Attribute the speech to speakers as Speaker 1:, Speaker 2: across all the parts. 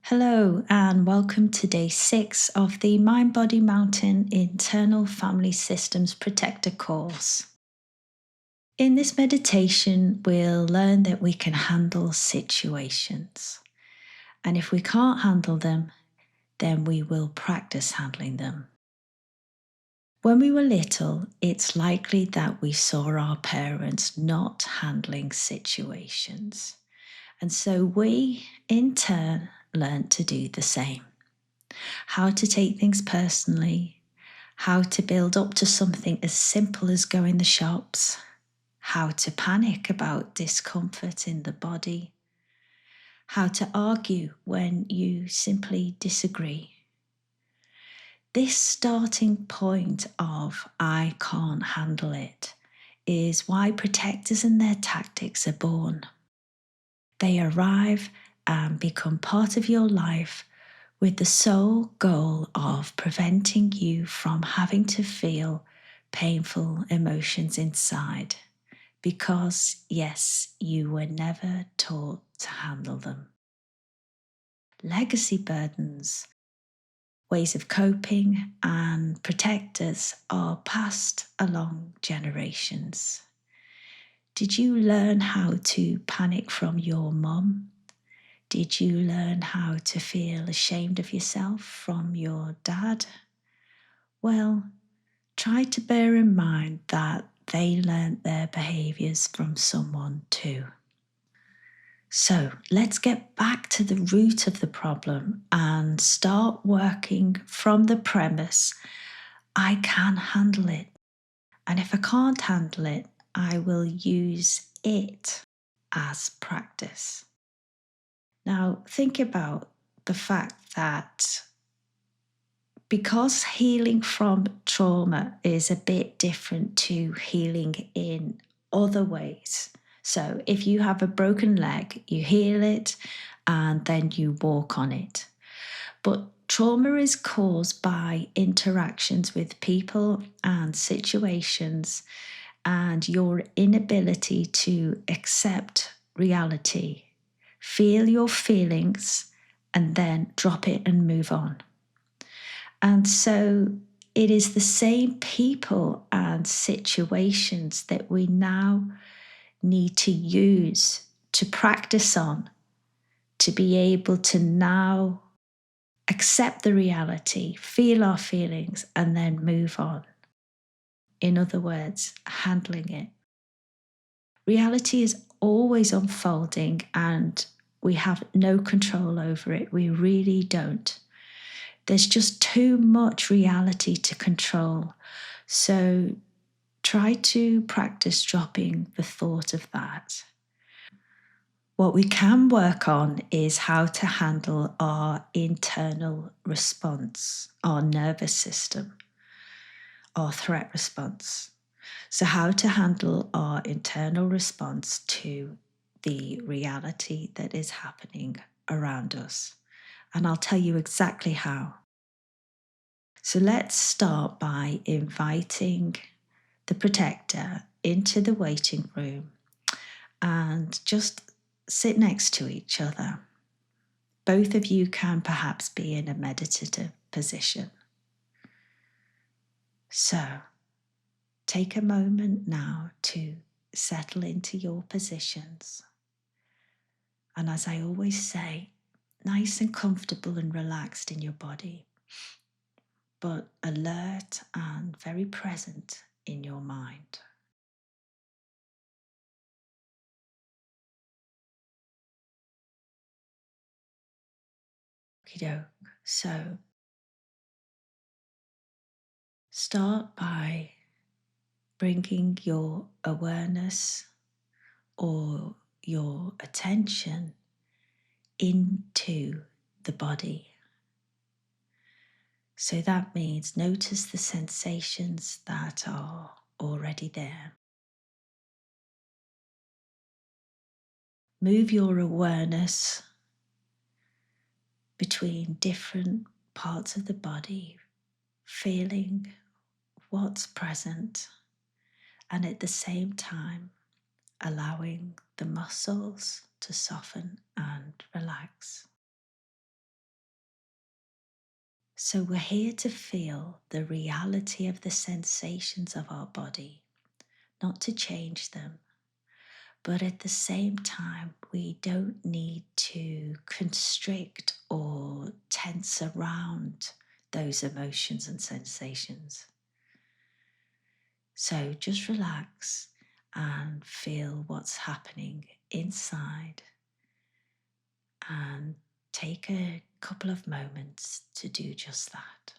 Speaker 1: Hello, and welcome to day 6 of the Mind Body Mountain Internal Family Systems Protector course. In this meditation, we'll learn that we can handle situations. And if we can't handle them, then we will practice handling them. When we were little, it's likely that we saw our parents not handling situations. And so we, in turn, learned to do the same. How to take things personally, how to build up to something as simple as going the shops, how to panic about discomfort in the body, how to argue when you simply disagree. This starting point of I can't handle it is why protectors and their tactics are born. They arrive and become part of your life with the sole goal of preventing you from having to feel painful emotions inside, because, yes, you were never taught to handle them. Legacy burdens, ways of coping, and protectors are passed along generations. Did you learn how to panic from your mum? Did you learn how to feel ashamed of yourself from your dad? Well, try to bear in mind that they learnt their behaviours from someone too. So let's get back to the root of the problem and start working from the premise I can handle it. And if I can't handle it, I will use it as practice. Now, think about the fact that because healing from trauma is a bit different to healing in other ways. So, if you have a broken leg, you heal it and then you walk on it. But trauma is caused by interactions with people and situations and your inability to accept reality, feel your feelings, and then drop it and move on. And so it is the same people and situations that we now need to use to practice on, to be able to now accept the reality, feel our feelings, and then move on. In other words, handling it. Reality is always unfolding and we have no control over it. We really don't. There's just too much reality to control. So try to practice dropping the thought of that. What we can work on is how to handle our internal response, our nervous system, our threat response. So, how to handle our internal response to the reality that is happening around us. And I'll tell you exactly how. So, let's start by inviting the protector into the waiting room and just sit next to each other. Both of you can perhaps be in a meditative position. So, take a moment now to settle into your positions. And as I always say, nice and comfortable and relaxed in your body, but alert and very present in your mind. Okey-doke. So start by bringing your awareness or your attention into the body. So that means notice the sensations that are already there. Move your awareness between different parts of the body, feeling what's present, and at the same time allowing the muscles to soften and relax. So we're here to feel the reality of the sensations of our body, not to change them. But at the same time, we don't need to constrict or tense around those emotions and sensations. So just relax and feel what's happening inside, and take a couple of moments to do just that.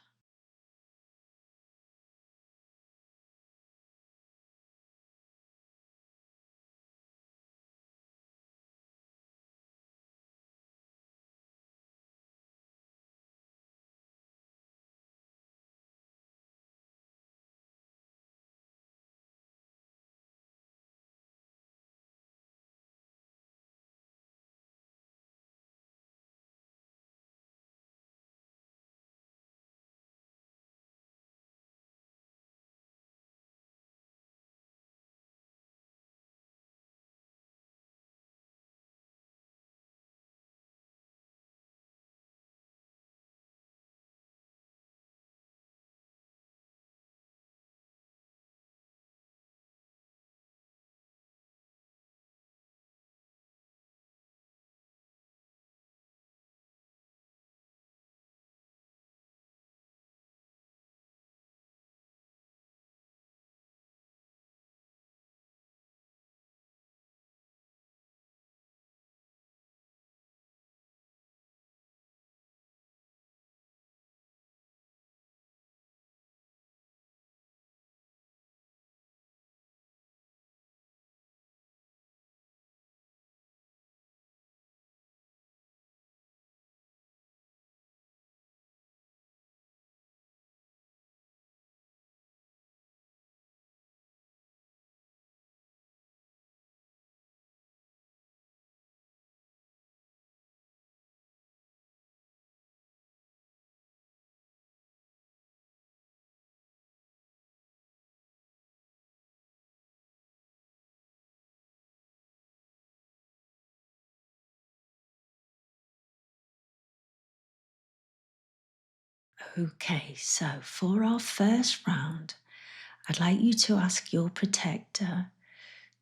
Speaker 1: Okay, so for our first round, I'd like you to ask your protector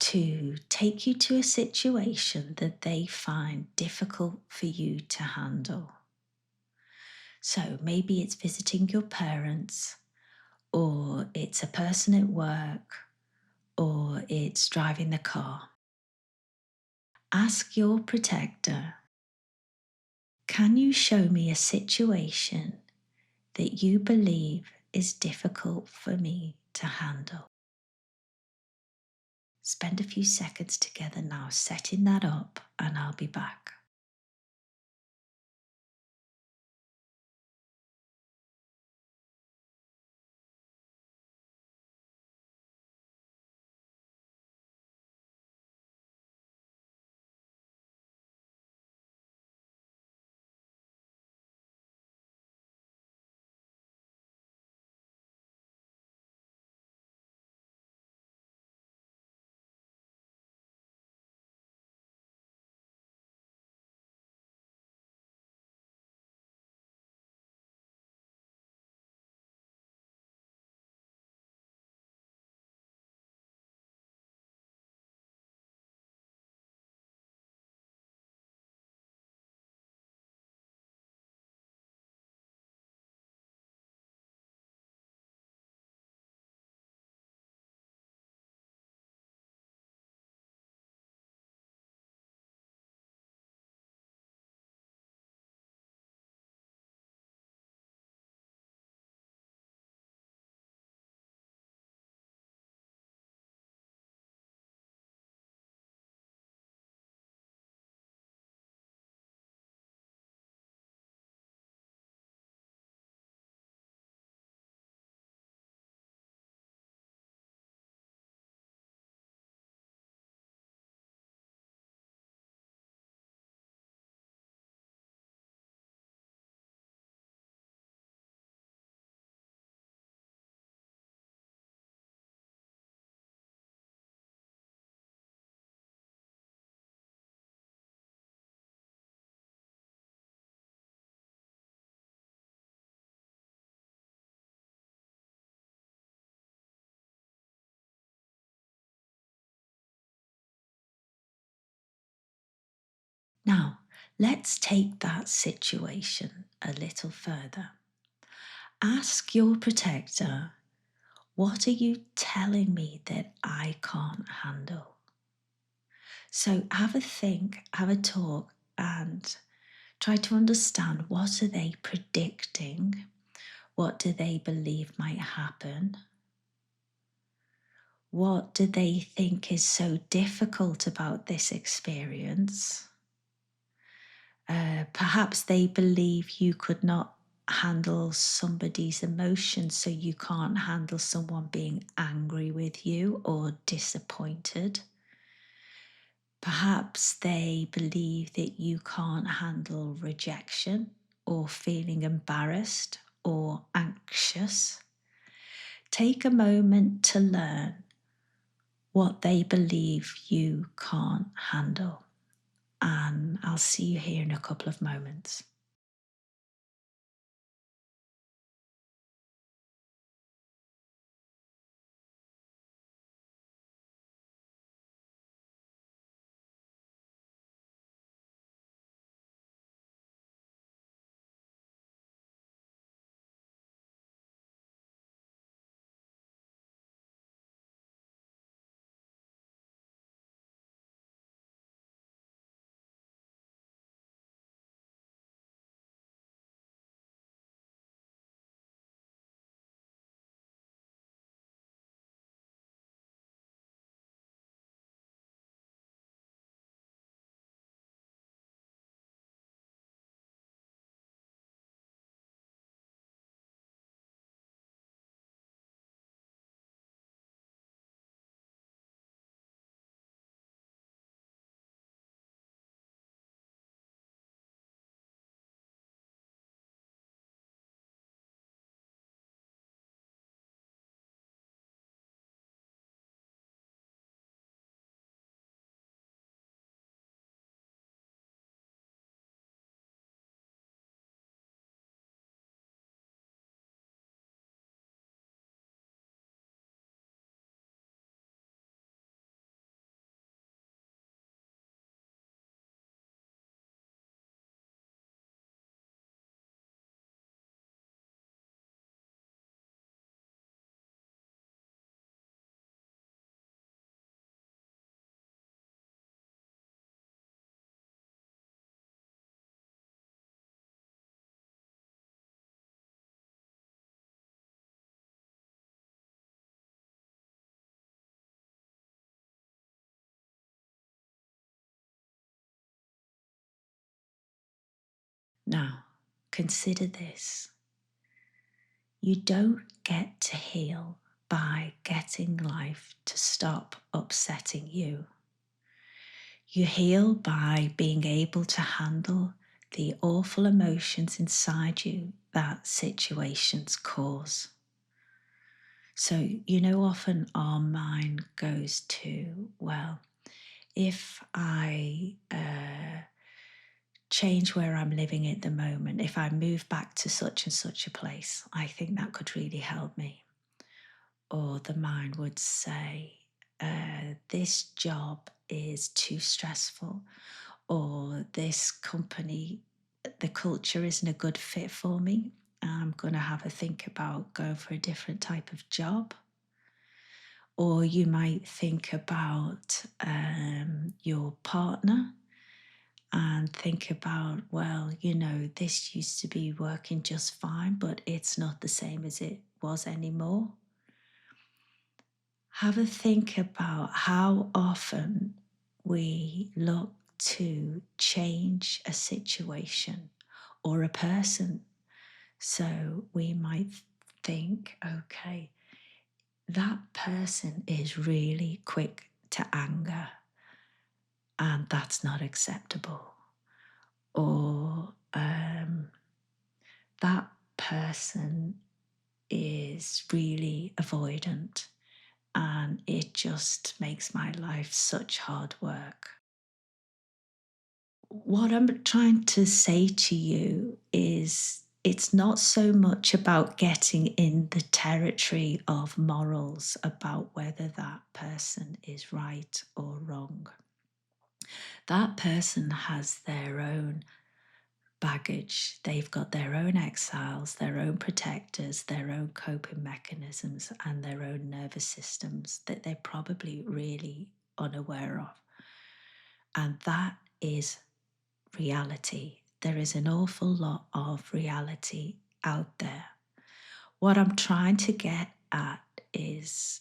Speaker 1: to take you to a situation that they find difficult for you to handle. So maybe it's visiting your parents, or it's a person at work, or it's driving the car. Ask your protector, can you show me a situation that you believe is difficult for me to handle? Spend a few seconds together now setting that up, and I'll be back. Now, let's take that situation a little further. Ask your protector, what are you telling me that I can't handle? So have a think, have a talk, and try to understand, what are they predicting? What do they believe might happen? What do they think is so difficult about this experience? Perhaps they believe you could not handle somebody's emotions, so you can't handle someone being angry with you or disappointed. Perhaps they believe that you can't handle rejection or feeling embarrassed or anxious. Take a moment to learn what they believe you can't handle, and I'll see you here in a couple of moments. Now, consider this. You don't get to heal by getting life to stop upsetting you. You heal by being able to handle the awful emotions inside you that situations cause. So, often our mind goes to, well, if I change where I'm living at the moment, if I move back to such and such a place, I think that could really help me. Or the mind would say, this job is too stressful, or this company, the culture isn't a good fit for me. I'm going to have a think about going for a different type of job. Or you might think about your partner and think about, well, this used to be working just fine, but it's not the same as it was anymore. Have a think about how often we look to change a situation or a person. So we might think, okay, that person is really quick to anger, and that's not acceptable. Or that person is really avoidant, and it just makes my life such hard work. What I'm trying to say to you is, it's not so much about getting in the territory of morals about whether that person is right or wrong. That person has their own baggage. They've got their own exiles, their own protectors, their own coping mechanisms, and their own nervous systems that they're probably really unaware of. And that is reality. There is an awful lot of reality out there. What I'm trying to get at is,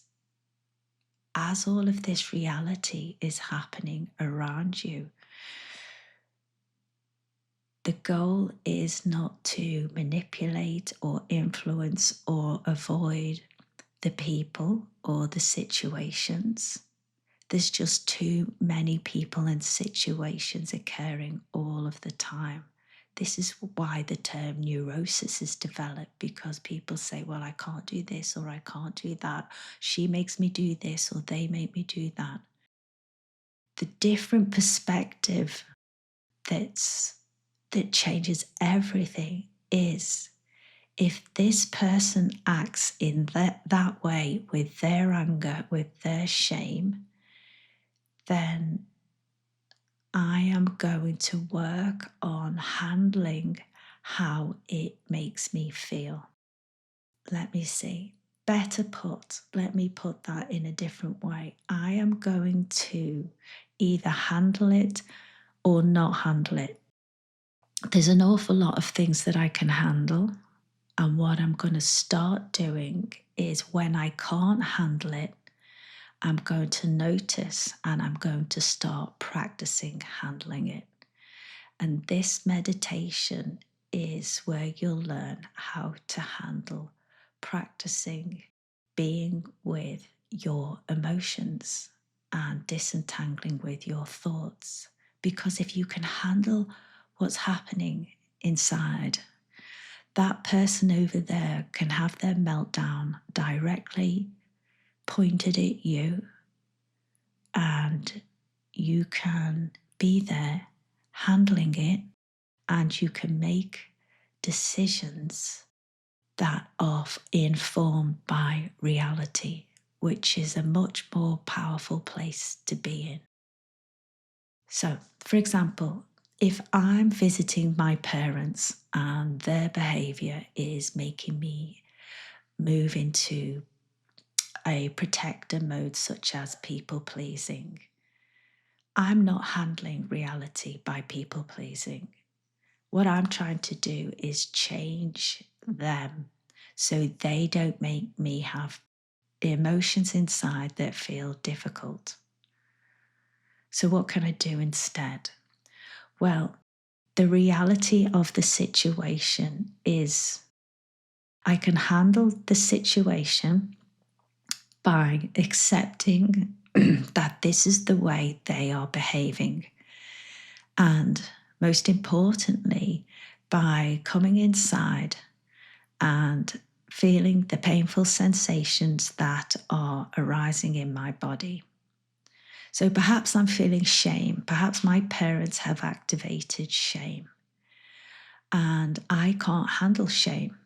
Speaker 1: as all of this reality is happening around you, the goal is not to manipulate or influence or avoid the people or the situations. There's just too many people and situations occurring all of the time. This is why the term neurosis is developed, because people say, well, I can't do this or I can't do that. She makes me do this or they make me do that. The different perspective that changes everything is, if this person acts in that way with their anger, with their shame, then I am going to work on handling how it makes me feel. Let me see. Better put, let me put that in a different way. I am going to either handle it or not handle it. There's an awful lot of things that I can handle. And what I'm going to start doing is, when I can't handle it, I'm going to notice and I'm going to start practicing handling it. And this meditation is where you'll learn how to handle practicing being with your emotions and disentangling with your thoughts. Because if you can handle what's happening inside, that person over there can have their meltdown directly pointed at you, and you can be there handling it, and you can make decisions that are informed by reality, which is a much more powerful place to be in. So, for example, if I'm visiting my parents and their behavior is making me move into a protector mode, such as people pleasing, I'm not handling reality by people pleasing. What I'm trying to do is change them so they don't make me have emotions inside that feel difficult. So, what can I do instead? Well, the reality of the situation is, I can handle the situation by accepting that this is the way they are behaving. And most importantly, by coming inside and feeling the painful sensations that are arising in my body. So perhaps I'm feeling shame. Perhaps my parents have activated shame. And I can't handle shame.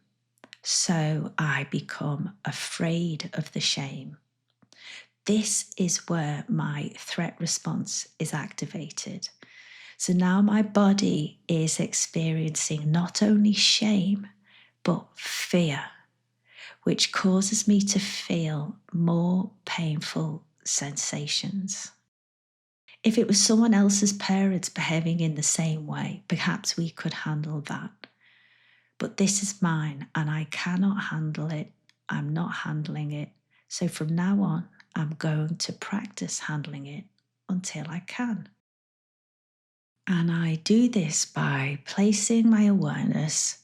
Speaker 1: So I become afraid of the shame. This is where my threat response is activated. So now my body is experiencing not only shame, but fear, which causes me to feel more painful sensations. If it was someone else's parents behaving in the same way, perhaps we could handle that. But this is mine and I cannot handle it. I'm not handling it. So from now on, I'm going to practice handling it until I can. And I do this by placing my awareness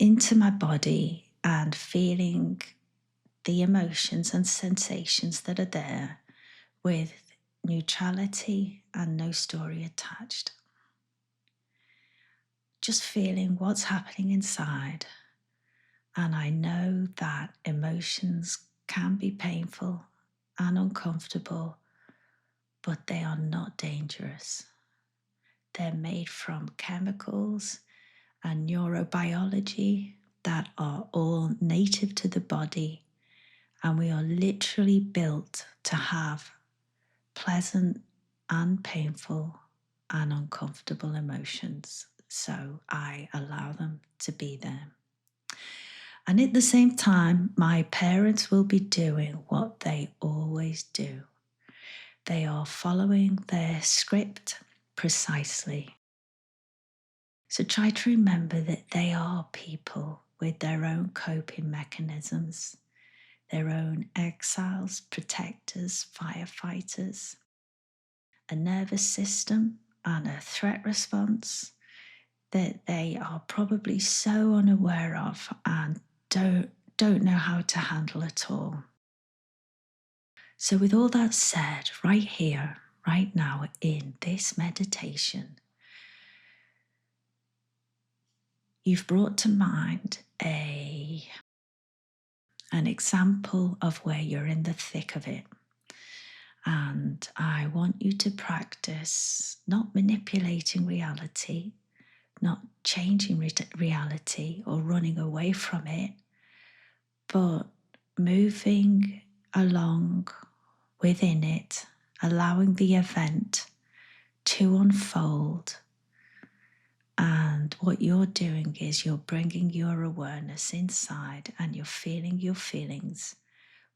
Speaker 1: into my body and feeling the emotions and sensations that are there with neutrality and no story attached. Just feeling what's happening inside. And I know that emotions can be painful and uncomfortable, but they are not dangerous. They're made from chemicals and neurobiology that are all native to the body, and we are literally built to have pleasant and painful and uncomfortable emotions. So I allow them to be there. And at the same time, my parents will be doing what they always do. They are following their script precisely. So try to remember that they are people with their own coping mechanisms, their own exiles, protectors, firefighters, a nervous system and a threat response that they are probably so unaware of and don't know how to handle at all. So with all that said, right here, right now in this meditation, you've brought to mind an example of where you're in the thick of it. And I want you to practice not manipulating reality, not changing reality or running away from it, but moving along within it, allowing the event to unfold. And what you're doing is you're bringing your awareness inside and you're feeling your feelings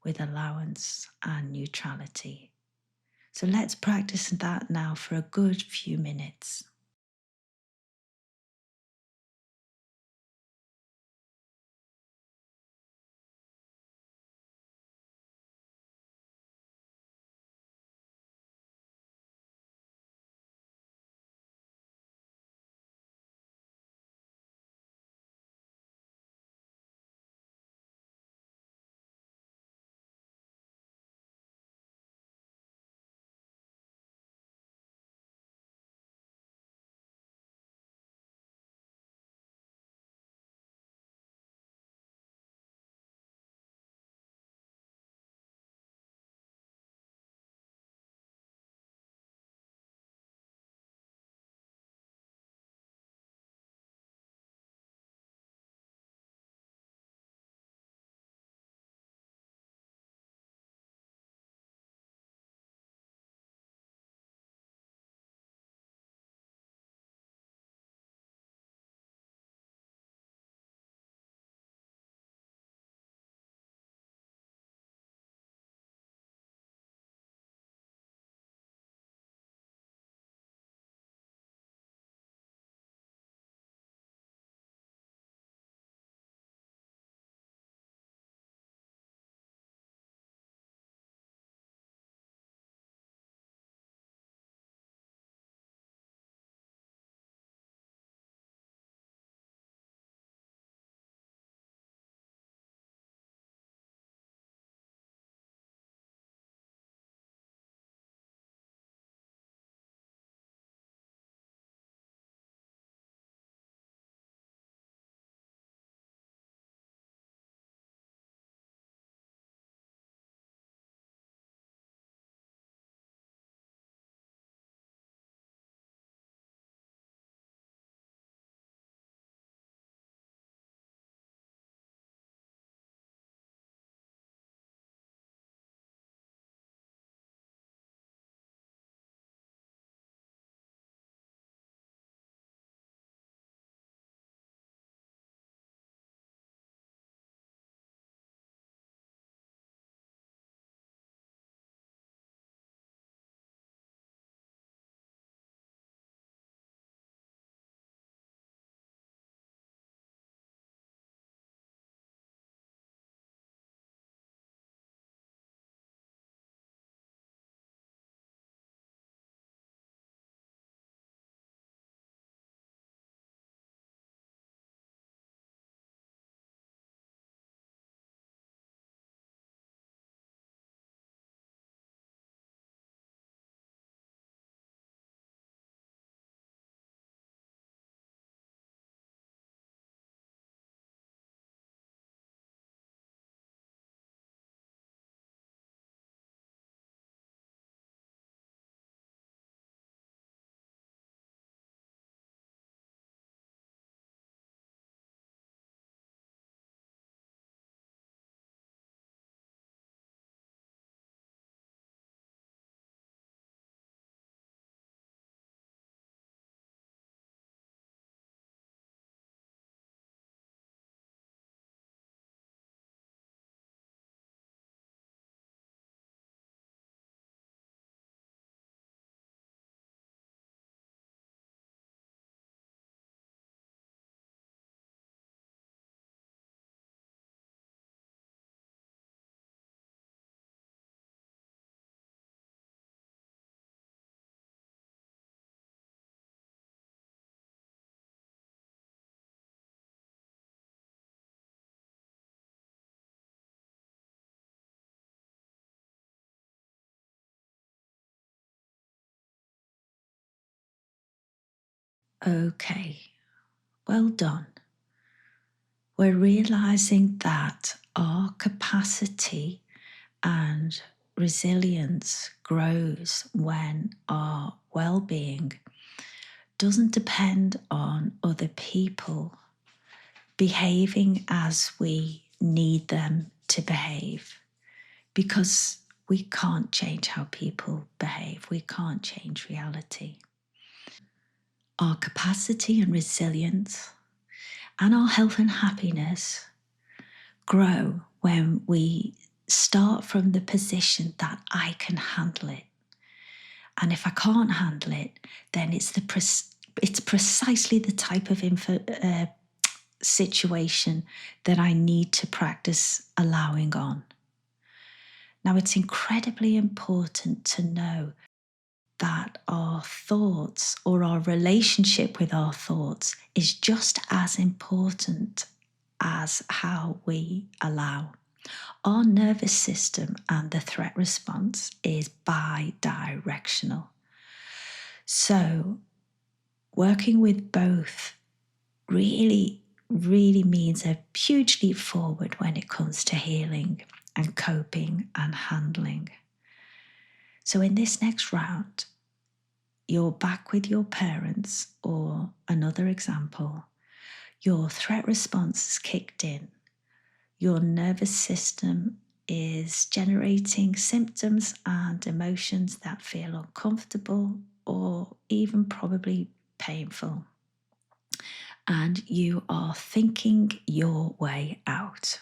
Speaker 1: with allowance and neutrality. So let's practice that now for a good few minutes. Okay, well done. We're realizing that our capacity and resilience grows when our well-being doesn't depend on other people behaving as we need them to behave, because we can't change how people behave. We can't change reality. Our capacity and resilience and our health and happiness grow when we start from the position that I can handle it. And if I can't handle it, then it's precisely the type of situation that I need to practice allowing on. Now, it's incredibly important to know that our thoughts, or our relationship with our thoughts, is just as important as how we allow. Our nervous system and the threat response is bi-directional. So working with both really means a huge leap forward when it comes to healing and coping and handling. So in this next round, you're back with your parents, or another example, your threat response is kicked in. Your nervous system is generating symptoms and emotions that feel uncomfortable or even probably painful. And you are thinking your way out.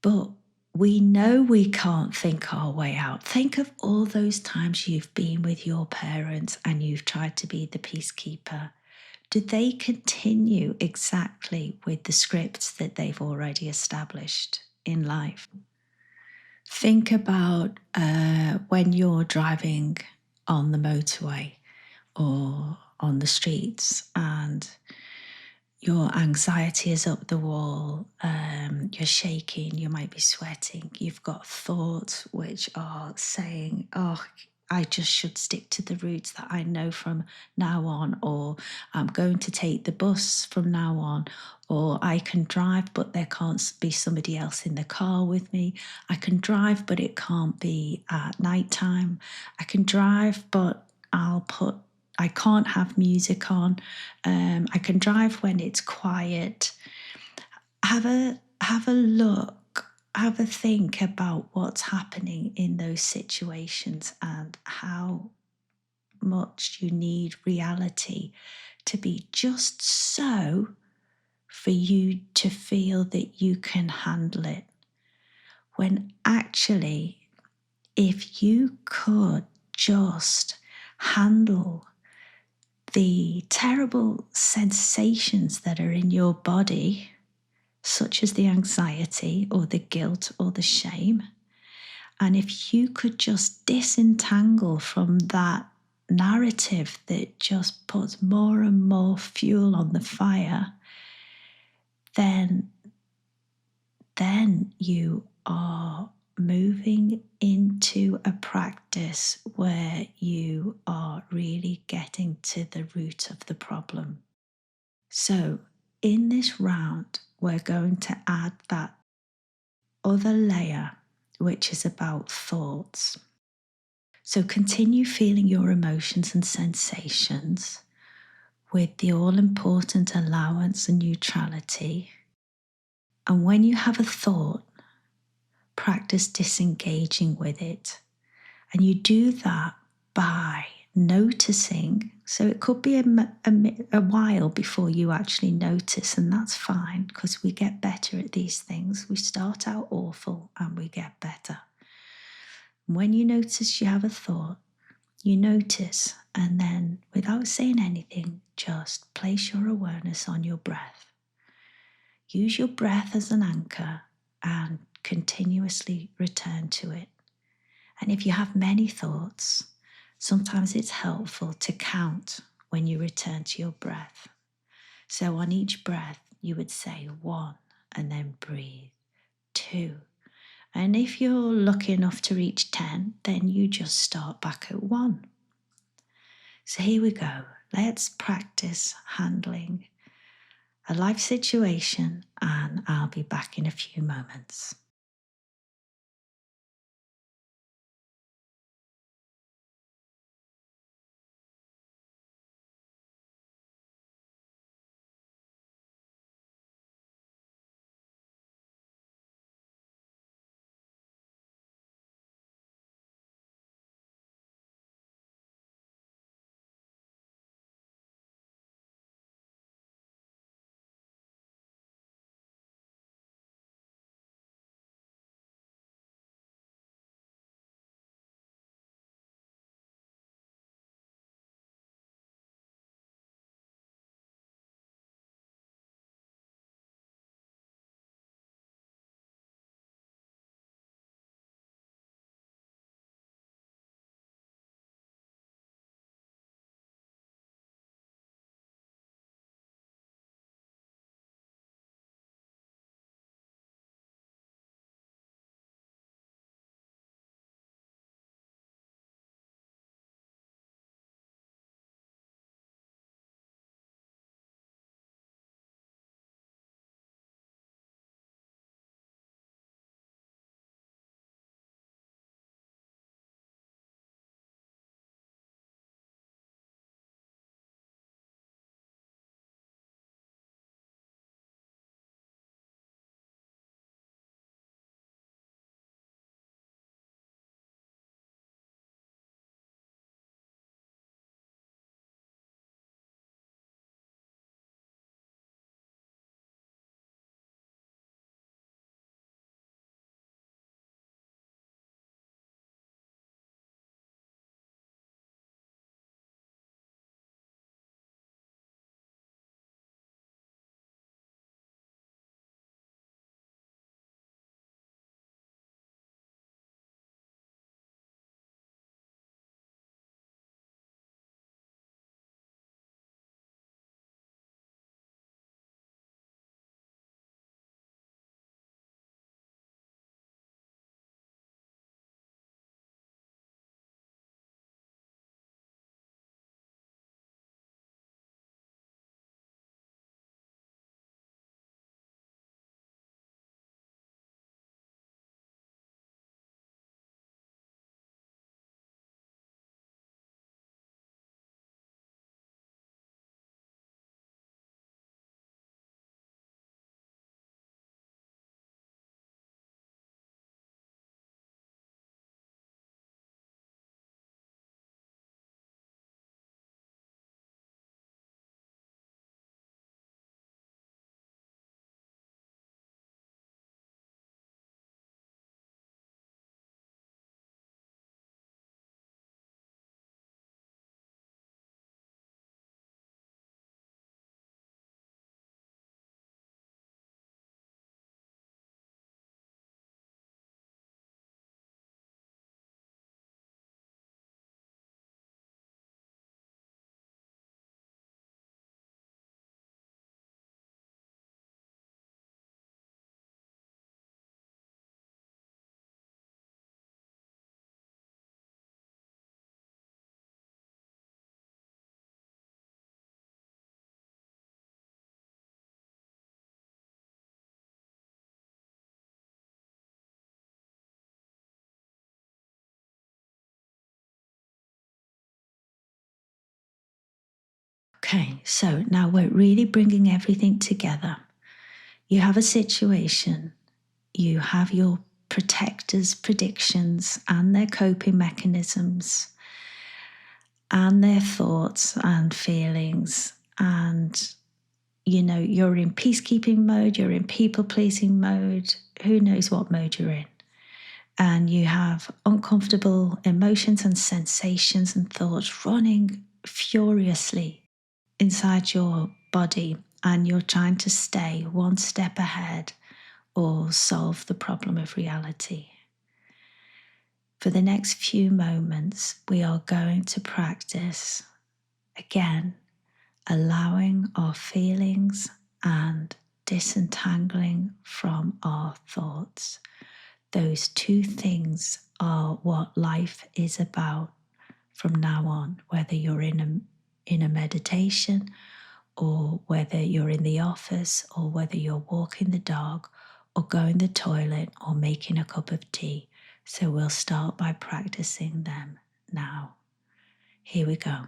Speaker 1: But we know we can't think our way out. Think of all those times you've been with your parents and you've tried to be the peacekeeper. Do they continue exactly with the scripts that they've already established in life? Think about when you're driving on the motorway or on the streets and your anxiety is up the wall, you're shaking, you might be sweating, you've got thoughts which are saying, oh, I just should stick to the routes that I know from now on, or I'm going to take the bus from now on, or I can drive but there can't be somebody else in the car with me. I can drive but it can't be at night time. I can drive but I can't have music on. I can drive when it's quiet. Have a look, have a think about what's happening in those situations and how much you need reality to be just so for you to feel that you can handle it. When actually, if you could just handle the terrible sensations that are in your body, such as the anxiety or the guilt or the shame, and if you could just disentangle from that narrative that just puts more and more fuel on the fire, then you are moving into a practice where you are really getting to the root of the problem. So in this round, we're going to add that other layer, which is about thoughts. So continue feeling your emotions and sensations with the all-important allowance and neutrality. And when you have a thought, practice disengaging with it. And you do that by noticing. So it could be a while before you actually notice, and that's fine because we get better at these things. We start out awful and we get better. When you notice you have a thought, you notice, and then without saying anything, just place your awareness on your breath. Use your breath as an anchor and continuously return to it. And if you have many thoughts, sometimes it's helpful to count when you return to your breath. So on each breath, you would say 1 and then breathe 2. And if you're lucky enough to reach 10, then you just start back at 1. So here we go. let's practice handling a life situation, and I'll be back in a few moments. Okay, so now we're really bringing everything together. You have a situation, you have your protectors' predictions and their coping mechanisms and their thoughts and feelings. And, you're in peacekeeping mode, you're in people pleasing mode, who knows what mode you're in. And you have uncomfortable emotions and sensations and thoughts running furiously inside your body, and you're trying to stay one step ahead or solve the problem of reality. For the next few moments, we are going to practice again, allowing our feelings and disentangling from our thoughts. Those two things are what life is about from now on, whether you're in in a meditation, or whether you're in the office, or whether you're walking the dog, or going to the toilet, or making a cup of tea. So we'll start by practicing them now. Here we go.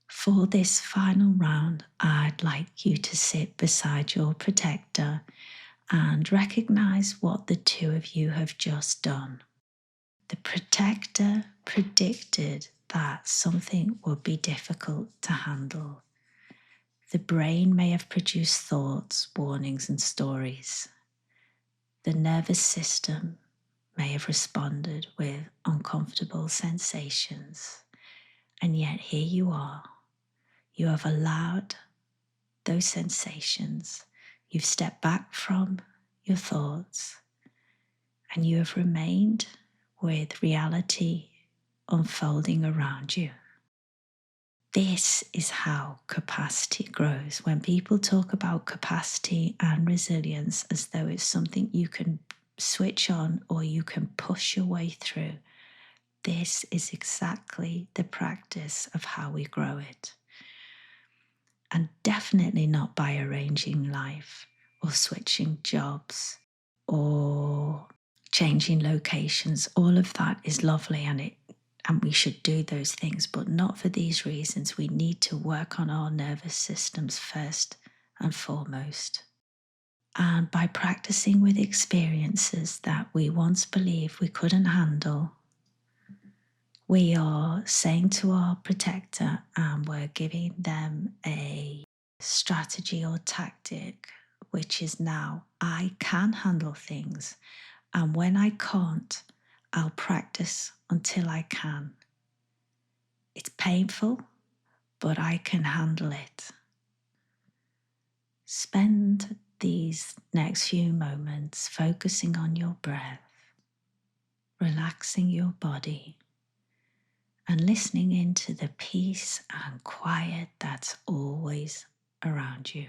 Speaker 1: For this final round, I'd like you to sit beside your protector and recognize what the two of you have just done. The protector predicted that something would be difficult to handle. The brain may have produced thoughts, warnings, and stories. The nervous system may have responded with uncomfortable sensations. And yet here you are. You have allowed those sensations. You've stepped back from your thoughts and you have remained with reality unfolding around you. This is how capacity grows. When people talk about capacity and resilience as though it's something you can switch on or you can push your way through, this is exactly the practice of how we grow it. And definitely not by arranging life or switching jobs or changing locations. All of that is lovely, and we should do those things, but not for these reasons. We need to work on our nervous systems first and foremost. And by practicing with experiences that we once believed we couldn't handle, we are saying to our protector, and we're giving them a strategy or tactic, which is now, I can handle things. And when I can't, I'll practice until I can. It's painful, but I can handle it. Spend these next few moments focusing on your breath, relaxing your body, and listening into the peace and quiet that's always around you.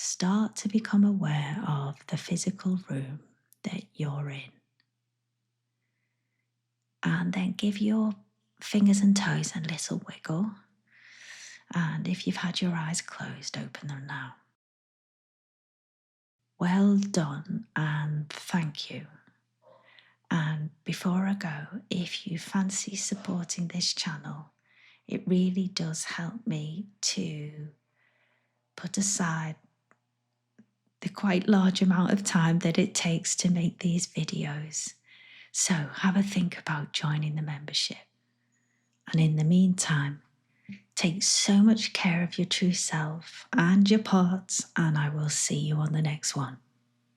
Speaker 1: Start to become aware of the physical room that you're in. And then give your fingers and toes a little wiggle. And if you've had your eyes closed, open them now. Well done, and thank you. And before I go, if you fancy supporting this channel, it really does help me to put aside the quite large amount of time that it takes to make these videos. So have a think about joining the membership. And in the meantime, take so much care of your true self and your parts, and I will see you on the next one.